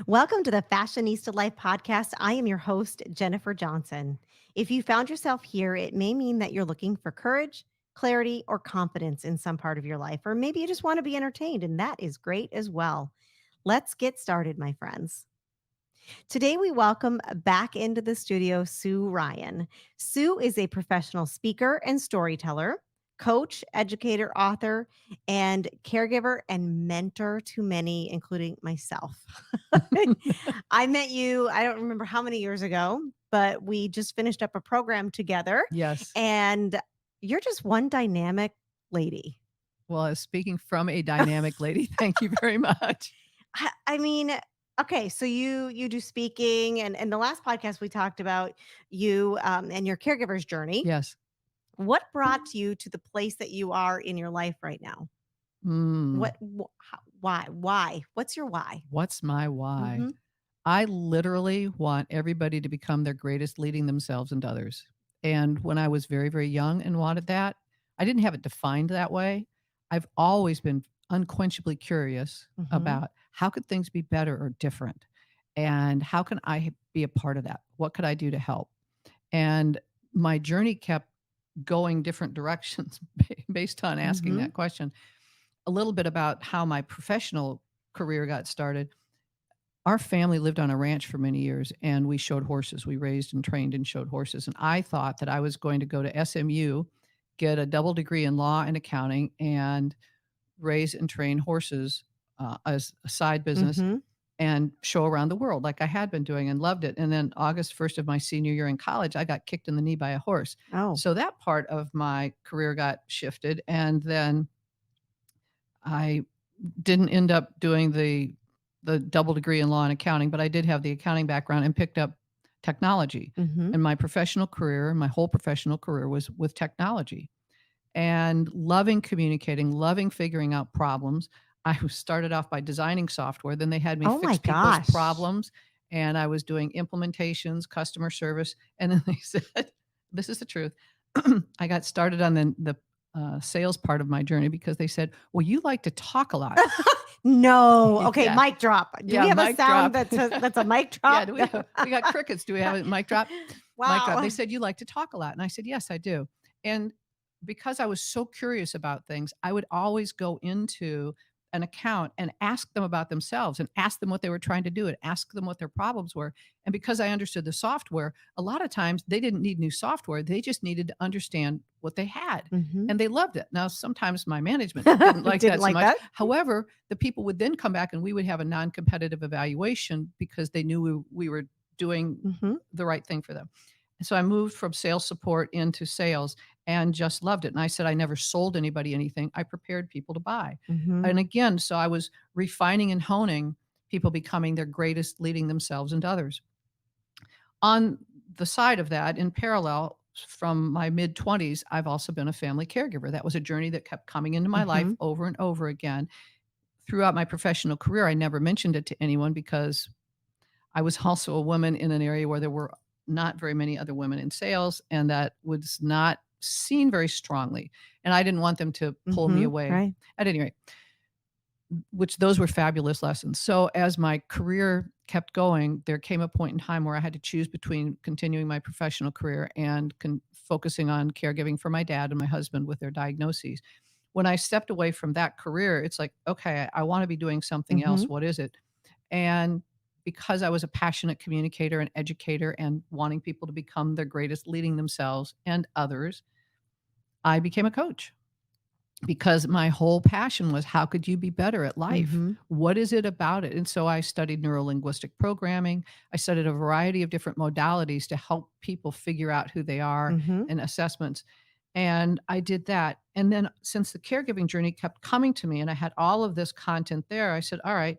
Welcome to the Fashionista Life podcast. I am your host, Jennifer Johnson. If you found yourself here, it may mean that you're looking for courage, clarity, or confidence in some part of your life, or maybe you just want to be entertained, and that is great as well. Let's get started, my friends. Today, we welcome back into the studio Sue Ryan. Sue is a professional speaker and storyteller, coach, educator, author, and caregiver and mentor to many, including myself. I met you, I don't remember how many years ago, but we just finished up a program together, Yes. and you're just one dynamic lady. Well, speaking from a dynamic lady, thank you very much. I mean, okay, so you do speaking, and the last podcast we talked about you and your caregiver's journey. Yes. What brought you to the place that you are in your life right now? Mm, Why? What's your why? what's my why? Hmm. I literally want everybody to become their greatest leading themselves and others. And when I was very, very young and wanted that, I didn't have it defined that way. I've always been unquenchably curious Hmm. about how could things be better or different? And how can I be a part of that? What could I do to help? And my journey kept going different directions based on asking Hmm. that question. A little bit about how my professional career got started. Our family lived on a ranch for many years and we showed horses. We raised and trained and showed horses. And I thought that I was going to go to SMU, get a double degree in law and accounting, and raise and train horses as a side business Hmm. and show around the world like I had been doing and loved it. And then August 1st of my senior year in college, I got kicked in the knee by a horse. Oh. So that part of my career got shifted. And then I didn't end up doing the double degree in law and accounting, but I did have the accounting background and picked up technology. Hmm. And my professional career, my whole professional career was with technology and loving communicating, loving figuring out problems. I started off by designing software, then they had me Oh my fix people's gosh. problems, and I was doing implementations, customer service, and then they said, "This is the truth." I got started on the sales part of my journey because they said, "Well, you like to talk a lot." No. Okay, Yeah, mic drop. Do we yeah, have a mic sound drop. that's a mic Yeah, drop? do we got crickets. Do we have a mic drop? Mic drop. They Wow. said, "You like to talk a lot." And I said, "Yes, I do." And because I was so curious about things, I would always go into an account and ask them about themselves and ask them what they were trying to do and ask them what their problems were. And because I understood the software, a lot of times they didn't need new software. They just needed to understand what they had. Hmm. And they loved it. Now, sometimes my management didn't like Didn't that so like much. that. However, the people would then come back and we would have a non competitive evaluation because they knew we were doing Hmm. the right thing for them. And so I moved from sales support into sales and just loved it. And I said, I never sold anybody anything. I prepared people to buy. Hmm. And again, so I was refining and honing people becoming their greatest, leading themselves and others. On the side of that, in parallel, from my mid 20s, I've also been a family caregiver. That was a journey that kept coming into my life Hmm. over and over again. Throughout my professional career, I never mentioned it to anyone because I was also a woman in an area where there were not very many other women in sales, and that was not seen very strongly. And I didn't want them to pull me Hmm. away. Right. At any rate, which those were fabulous lessons. So as my career kept going, there came a point in time where I had to choose between continuing my professional career and focusing on caregiving for my dad and my husband with their diagnoses. When I stepped away from that career, it's like, okay, I want to be doing something Hmm. else. What is it? And because I was a passionate communicator and educator and wanting people to become their greatest, leading themselves and others, I became a coach because my whole passion was how could you be better at life? Hmm. What is it about it? And so I studied neurolinguistic programming. I studied a variety of different modalities to help people figure out who they are Hmm. and assessments. And I did that. And then since the caregiving journey kept coming to me and I had all of this content there, I said, all right,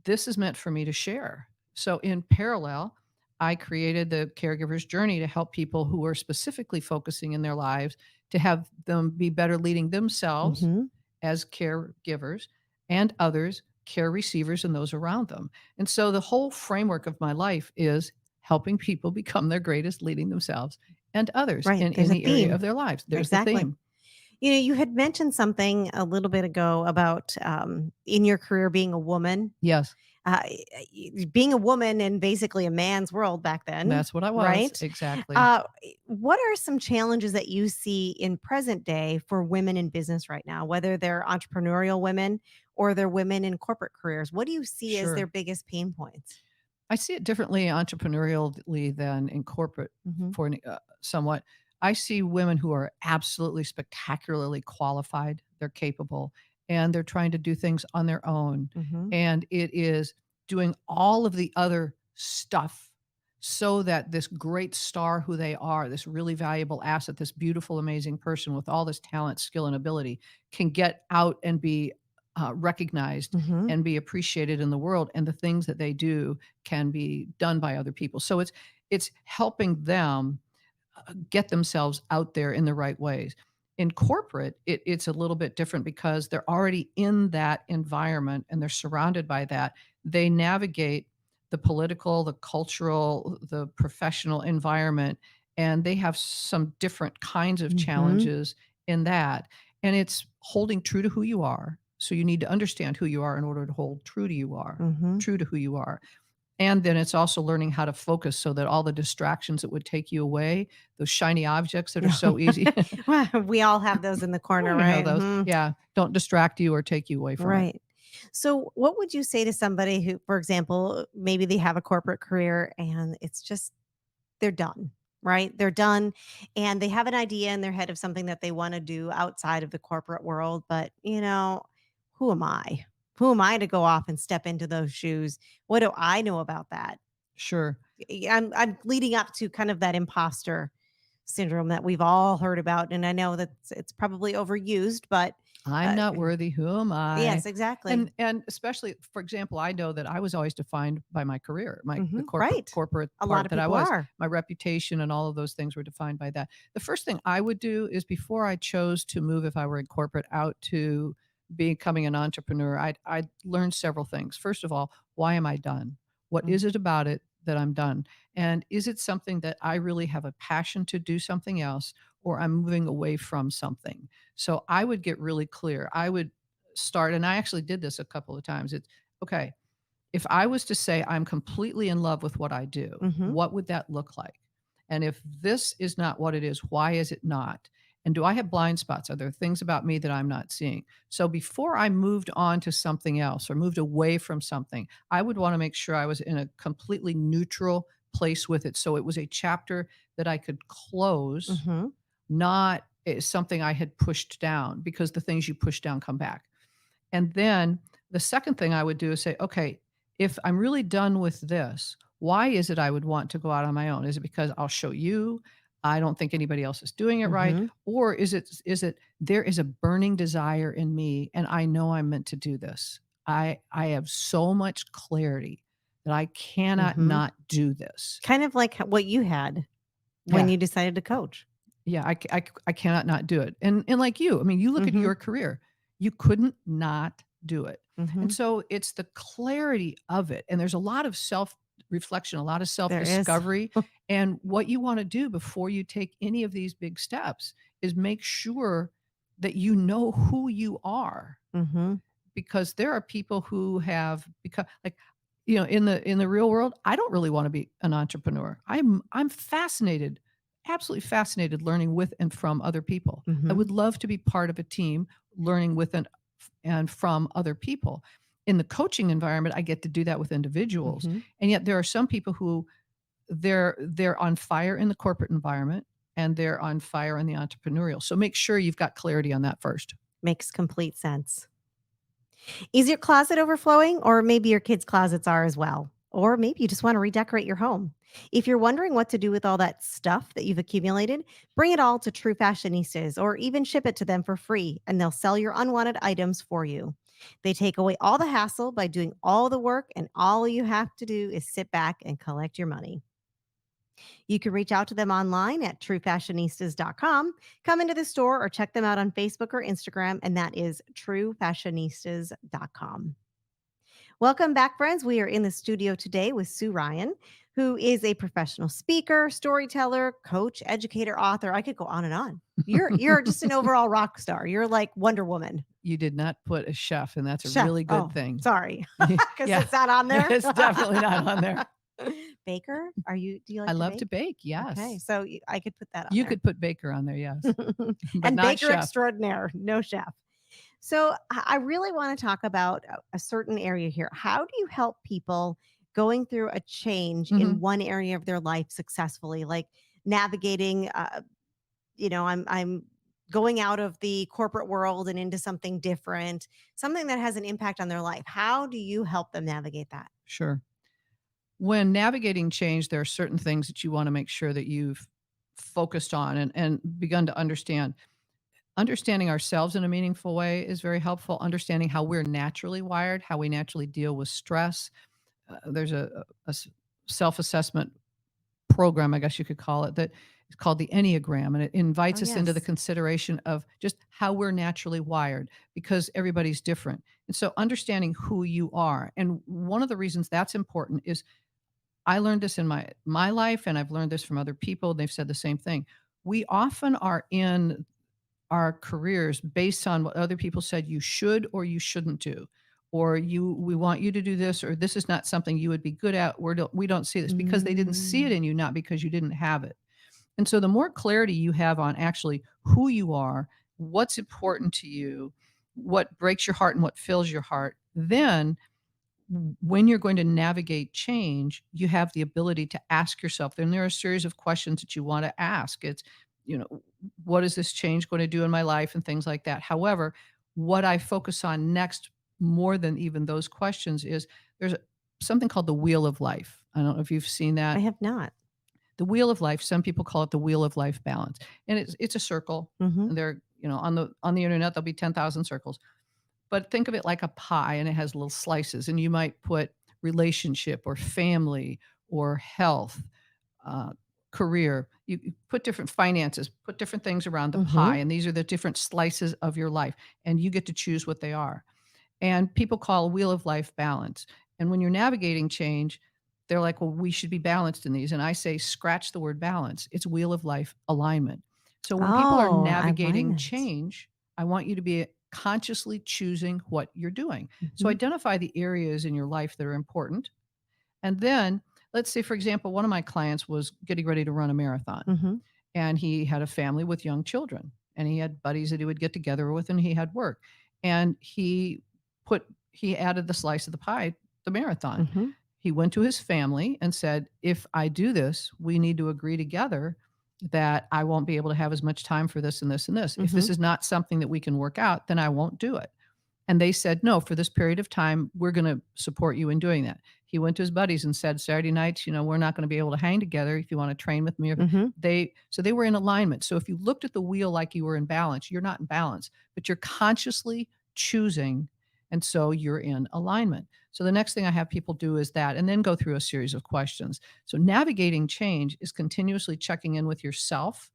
this is meant for me to share. So in parallel, I created the Caregivers Journey to help people who are specifically focusing in their lives to have them be better leading themselves Hmm. as caregivers and others, care receivers, and those around them. And so the whole framework of my life is helping people become their greatest, leading themselves and others Right. in There's a any area of theme. their lives. There's the Exactly. theme. You had mentioned something a little bit ago about in your career being a woman. Yes. being a woman in basically a man's world back then, That's what I was. right? Exactly. Uh, what are some challenges that you see in present day for women in business right now, whether they're entrepreneurial women or they're women in corporate careers? What do you see as their Sure. biggest pain points? I see it differently entrepreneurially than in corporate Hmm. for somewhat. I see women who are absolutely spectacularly qualified, they're capable, and they're trying to do things on their own. Hmm. And it is doing all of the other stuff so that this great star who they are, this really valuable asset, this beautiful, amazing person with all this talent, skill, and ability can get out and be recognized Hmm. and be appreciated in the world. And the things that they do can be done by other people. So it's helping them get themselves out there in the right ways. In corporate, it's a little bit different because they're already in that environment and they're surrounded by that. They navigate the political, the cultural, the professional environment, and they have some different kinds of Hmm. challenges in that. And it's holding true to who you are. So you need to understand who you are in order to hold Hmm. true to who you are. And then it's also learning how to focus so that all the distractions that would take you away, those shiny objects that are so easy, Well, we all have those in the corner, you know right? those. Mhm. Yeah, don't distract you or take you away from it. Right. So, what would you say to somebody who, for example, maybe they have a corporate career and it's just they're done, right? They're done and they have an idea in their head of something that they want to do outside of the corporate world, but who am I? Who am I to go off and step into those shoes? What do I know about that? Sure. I'm leading up to kind of that imposter syndrome that we've all heard about, and I know that it's probably overused, but I'm uh, not worthy, who am I? yes, exactly. And especially, for example, I know that I was always defined by my career, the Mhm, corporate right. corporate A lot part of that I people was. are. My reputation and all of those things were defined by that. The first thing I would do is before I chose to move, if I were in corporate, out to becoming an entrepreneur, I'd learn several things. First of all, why am I done? What Mm, is it about it that I'm done? And is it something that I really have a passion to do something else, or I'm moving away from something? So I would get really clear. I would start, and I actually did this a couple of times. It's okay. If I was to say I'm completely in love with what I do, mhm, what would that look like? And if this is not what it is, why is it not? And do I have blind spots? Are there things about me that I'm not seeing? So before I moved on to something else or moved away from something, I would want to make sure I was in a completely neutral place with it. So it was a chapter that I could close, mhm, not something I had pushed down, because the things you push down come back. And then the second thing I would do is say, okay, if I'm really done with this, why is it I would want to go out on my own? Is it because I'll show you? I don't think anybody else is doing it right. mhm, Or is it there is a burning desire in me and I know I'm meant to do this. I have so much clarity that I cannot mhm. not do this. Kind of like what you had when Yeah. you decided to coach. Yeah, I cannot not do it. And like you, I mean, you look at Mhm, your career, you couldn't not do it. And mhm. so it's the clarity of it. And there's a lot of self-reflection, a lot of There is. self-discovery. And what you want to do before you take any of these big steps is make sure that you know who you are, Mhm, because there are people who have become like, in the real world, I don't really want to be an entrepreneur. I'm fascinated, absolutely fascinated, learning with and from other people. I mhm, would love to be part of a team, learning with and from other people. In the coaching environment, I get to do that with individuals. mhm. And yet there are some people who they're on fire in the corporate environment and they're on fire in the entrepreneurial. So make sure you've got clarity on that first. Makes complete sense. Is your closet overflowing, or maybe your kids' closets are as well? Or maybe you just want to redecorate your home. If you're wondering what to do with all that stuff that you've accumulated, bring it all to True Fashionistas or even ship it to them for free, and they'll sell your unwanted items for you. They take away all the hassle by doing all the work, and all you have to do is sit back and collect your money. You can reach out to them online at truefashionistas.com. Come into the store or check them out on Facebook or Instagram, and that is truefashionistas.com. Welcome back, friends. We are in the studio today with Sue Ryan, who is a professional speaker, storyteller, coach, educator, author. I could go on and on. You're just an overall rock star. You're like Wonder Woman. You did not put a chef, and that's a Chef. really good Oh, thing. sorry. Because Yeah, it's not on there. it's definitely not on there. Baker? Do you I like to love to bake? bake, Okay, yes. so I could put that on You there. could put baker on there, yes, but And not baker chef. extraordinaire, no chef. So I really want to talk about a certain area here. How do you help people going through a change in Mhm. one area of their life successfully, like navigating? I'm going out of the corporate world and into something different, something that has an impact on their life. How do you help them navigate that? Sure. When navigating change, there are certain things that you wanna make sure that you've focused on and begun to understand. Understanding ourselves in a meaningful way is very helpful. Understanding how we're naturally wired, how we naturally deal with stress. There's a self-assessment program, I guess you could call it, that is called the Enneagram, and it Oh invites us into the yes. consideration of just how we're naturally wired because everybody's different. And so understanding who you are. And one of the reasons that's important is I learned this in my life, and I've learned this from other people. They've said the same thing. We often are in our careers based on what other people said you should or you shouldn't do, or we want you to do this, or this is not something you would be good at. We don't see this because they didn't see it Mm, in you, not because you didn't have it. And so the more clarity you have on actually who you are, what's important to you, what breaks your heart and what fills your heart, then when you're going to navigate change, you have the ability to ask yourself. Then there are a series of questions that you want to ask. It's, you know, what is this change going to do in my life and things like that. However, what I focus on next, more than even those questions, is there's something called the wheel of life. I don't know if you've seen I that. have not. The wheel of life, some people call it the wheel of life balance. And it's a circle. Hmm. And there, on the internet, there'll be 10,000 circles, but think of it like a pie and it has little slices, and you might put relationship or family or health, uh, career. You put different finances, put different things around the pie, Hmm. and these are the different slices of your life, and you get to choose what they are. And people call wheel of life balance. And when you're navigating change, they're like, well, we should be balanced in these. And I say, scratch the word balance. It's wheel of life alignment. So when people are Oh, navigating alignment. change, I want you to be consciously choosing what you're doing. So Hmm. identify the areas in your life that are important. And then let's say, for example, one of my clients was getting ready to run a marathon, Hmm. and he had a family with young children, and he had buddies that he would get together with, and he had work. And he added the slice of the pie, the marathon. Hmm. He went to his family and said, if I do this, we need to agree together that I won't be able to have as much time for this and this and this. If Hmm. this is not something that we can work out, then I won't do it. And they said, no, for this period of time, we're going to support you in doing that. He went to his buddies and said, Saturday nights, we're not going to be able to hang together if you want to train with me. Hmm. So they were in alignment. So if you looked at the wheel like you were in balance, you're not in balance, but you're consciously choosing. And so you're in alignment. So the next thing I have people do is that, and then go through a series of questions. So navigating change is continuously checking in with yourself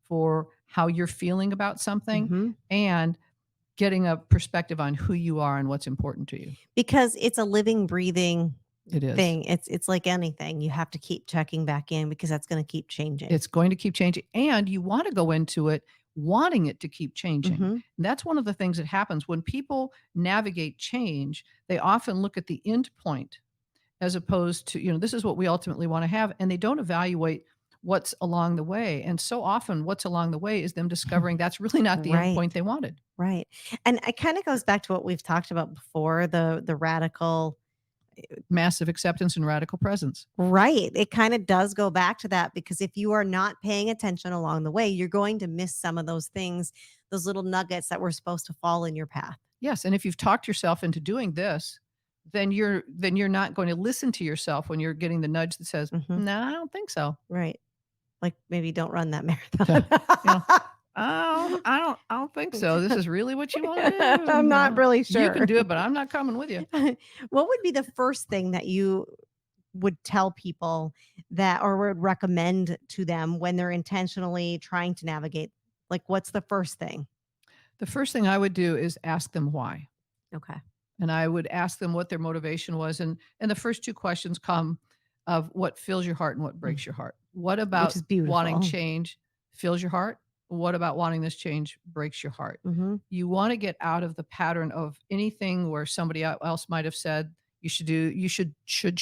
for how you're feeling about something, Hmm. and getting a perspective on who you are and what's important to you. Because it's a living, breathing It is. thing. It's like anything. You have to keep checking back in because that's going to keep changing. It's going to keep changing, and you want to go into it wanting it to keep changing. Hmm. And that's one of the things that happens when people navigate change. They often look at the end point as opposed to, this is what we ultimately want to have, and they don't evaluate what's along the way. And so often what's along the way is them discovering that's really not the end Right. point they wanted. Right. And it kind of goes back to what we've talked about before, the radical. Massive acceptance and radical presence. Right. It kind of does go back to that because if you are not paying attention along the way, you're going to miss some of those things, those little nuggets that were supposed to fall in your path. Yes, and if you've talked yourself into doing this, then you're not going to listen to yourself when you're getting the nudge that says, Hmm. "No, I don't think so." Right. Like maybe don't run that Yeah. marathon. You know, "Oh, I don't think so. This is really what you wanna do? I'm not No. really You can sure. do it, but I'm not coming with you." What would be the first thing that you would tell people that or would recommend to them when they're intentionally trying to navigate? Like, what's the first thing? The first thing I would do is ask them why, Okay. and I would ask them what their motivation was, and the first 2 questions come of what fills your heart and what Mm, breaks your heart. What which about is wanting beautiful. change fills your heart? what about wanting this change breaks your heart? Mhm. You want to get out of the pattern of anything where somebody else might have said you should do, you should do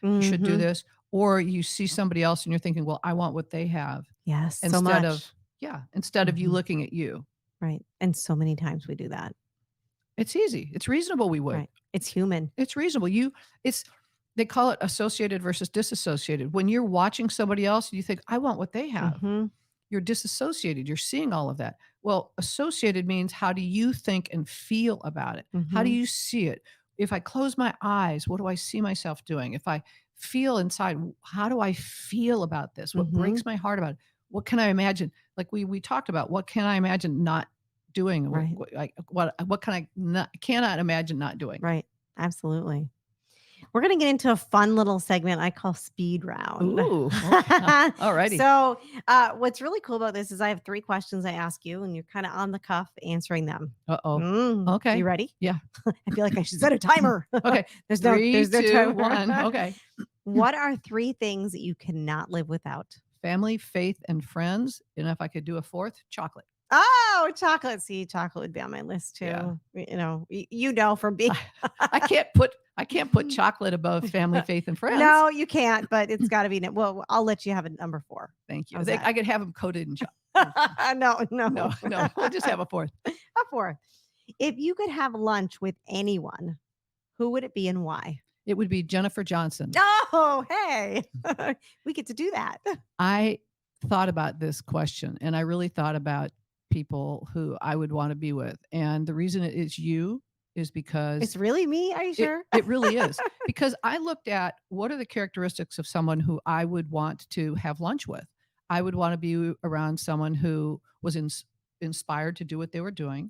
Mhm. this, or you see somebody else and you're thinking, well, I want what they have, Yes, so instead of, much. yeah, instead of you Mhm. looking at you. Right, and so many times we do that. It's easy. It's reasonable. We would. Right. It's human. It's reasonable. It's, they call it associated versus disassociated. When you're watching somebody else, you think, I want what they have. Mhm. You're disassociated. You're seeing all of that. Well, associated means, how do you think and feel about it? How do Mhm. you see it? If I close my eyes, what do I see myself doing? If I feel inside, how do I feel about this? What Mhm. breaks my heart about it? What can I imagine? Like we talked about, what can I imagine not doing? Right. What can I not, cannot imagine not doing? Right. Absolutely. We're gonna get into a fun little segment I call speed round. Ooh, okay. Alrighty. So, what's really cool about this is I have 3 questions I ask you, and you're kinda on the cuff answering them. Uh-oh. Okay. You ready? Yeah. I feel like I should set a timer. Okay. There's Three, no two, timer. one. Okay. What are 3 things that you cannot live without? Family, faith, and friends. And if I could do a fourth, chocolate. Oh, chocolate. See, chocolate would be on my list Yeah. too. You know from being I can't put chocolate above family, faith, and friends. No, you can't, but it's gotta be well, I'll let you have a number 4. Thank you. How's that? I could have them coated in chocolate. No, no. No, no. We'll just have a fourth. A 4th. If you could have lunch with anyone, who would it be and why? It would be Jennifer Johnson. Oh, hey. We get to do that. I thought about this question, and I really thought about people who I would want to be with. And the reason it is you is because It's really me? Are you sure? it really is. Because I looked at, what are the characteristics of someone who I would want to have lunch with? I would want to be around someone who was inspired to do what they were doing,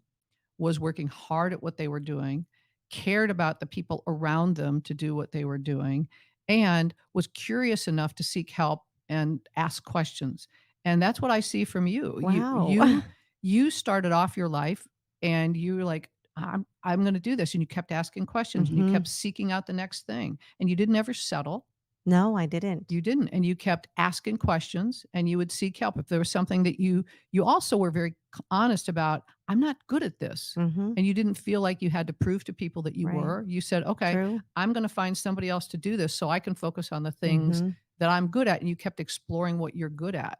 was working hard at what they were doing, cared about the people around them to do what they were doing, and was curious enough to seek help and ask questions. And that's what I see from you. Wow. You started off your life and you were like, I'm going to do this, and you kept asking questions and you Mhm. kept seeking out the next thing, and you didn't ever settle. No, I didn't. You didn't, and you kept asking questions, and you would seek help if there was something that you also were very honest about. I'm not good at this. Mhm. And you didn't feel like you had to prove to people that you Right. were. You said, okay, True. I'm going to find somebody else to do this so I can focus on the things Mhm. that I'm good at. And you kept exploring what you're good at.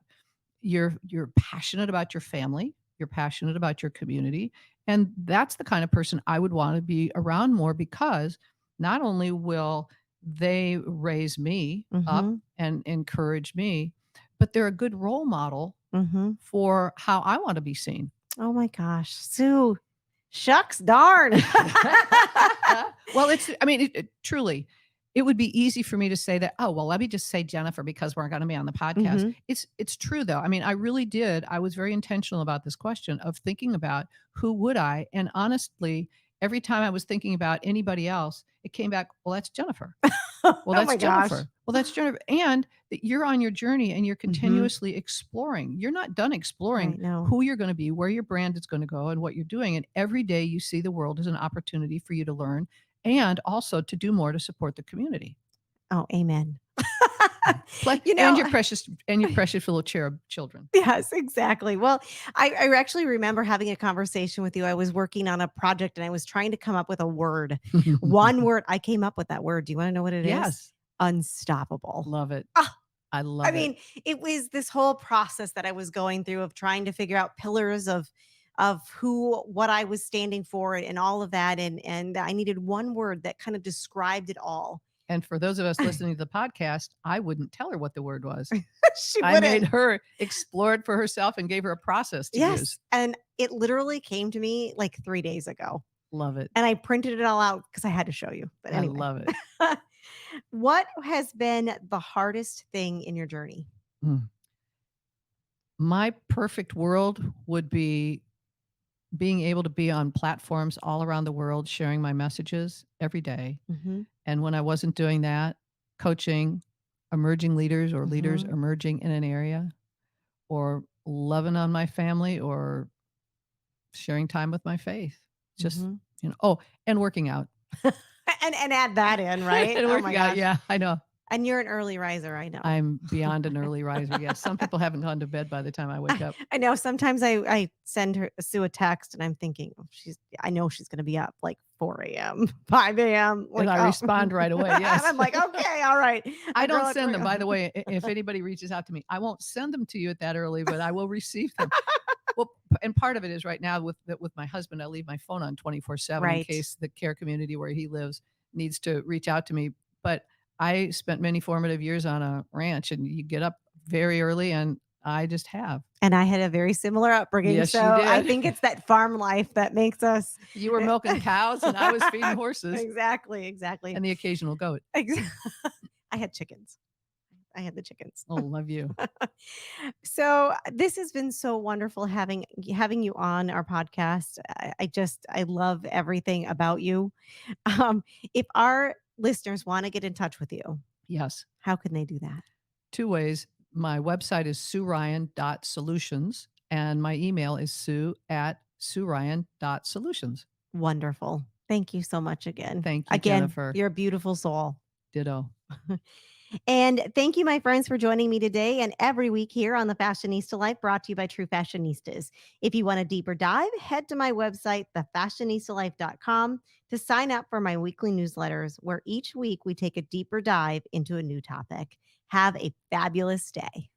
You're passionate about your family, you're passionate about your community, and that's the kind of person I would want to be around more, because not only will they raise me up Mhm. and encourage me, but they're a good role model Mhm. for how I want to be seen. Oh my gosh. Sue, shucks darn. Well, I mean, truly, it would be easy for me to say that, oh, well, let me just say Jennifer because we're going to be on the podcast. Mhm. It's true though. I mean, I really did. I was very intentional about this question of thinking about who would I, and honestly, every time I was thinking about anybody else, it came back, well, that's Jennifer. Well, Oh that's my gosh. Jennifer. Well, that's Jennifer. And that you're on your journey and you're Mhm. continuously exploring. You're not done exploring Right, no. who you're going to be, where your brand is going to go, and what you're doing. And every day you see the world as an opportunity for you to learn and also to do more to support the community. Oh, amen. Plus, You know and your precious little cherub children. Yes, exactly. Well, I actually remember having a conversation with you. I was working on a project and I was trying to come up with a word. One word, I came up with that word. Do you wanna know what it is? Yes. Unstoppable. Love it. Ah, I I love it. mean, it was this whole process that I was going through of trying to figure out pillars of what I was standing for and all of that, and I needed one word that kind of described it all. And for those of us listening to the podcast, I wouldn't tell her what the word was. She I made wouldn't. her explore it for herself and gave her a process to Yes, use. and it literally came to me like 3 days ago, Love it. and I printed it all out because I had to show you, but I anyway. love it. What has been the hardest thing in your journey? Mm. My perfect world would be being able to be on platforms all around the world sharing my messages every day. Mhm, And when I wasn't doing that, coaching emerging leaders or leaders mhm, emerging in an area, or loving on my family, or sharing time with my faith. Just, mhm. oh, and working out. And add that in, right? And Oh my working out. gosh. Yeah, I know. And you're an early riser, I know. I'm beyond an early riser. Yes. Some people haven't gone to bed by the time I wake up. I know sometimes I send her Sue a text and I'm thinking, "Oh, I know she's gonna be up like 4 a.m., 5 a.m." And Like, I oh. respond right away. And Yes. I'm like, okay, all right. I A girl don't at send 4 them. By the way, if anybody reaches out to me, I won't send them to you at that early, but I will receive them. Well, and part of it is right now with my husband, I leave my phone on 24/7 in Right. case the care community where he lives needs to reach out to me. But I spent many formative years on a ranch, and you get up very early, and I just have. And I had a very similar upbringing, Yes, you so I did. think it's that farm life that makes us You were milking cows, and I was feeding horses Exactly, exactly. and the occasional goat. Exa I had chickens. I had the chickens. Oh, love you. So this has been so wonderful having you on our podcast. I love everything about you. Um, if our listeners want to get in touch with you, Yes. how can they do that? 2 ways. My website is sueryan.solutions, and my email is sue@sueryan.solutions. Wonderful. Thank you so much again. Thank you, Again, Jennifer. you're a beautiful soul. Ditto. And thank you, my friends, for joining me today and every week here on the Fashionista Life, brought to you by True Fashionistas. If you want a deeper dive, head to my website, thefashionistalife.com, to sign up for my weekly newsletters, where each week we take a deeper dive into a new topic. Have a fabulous day.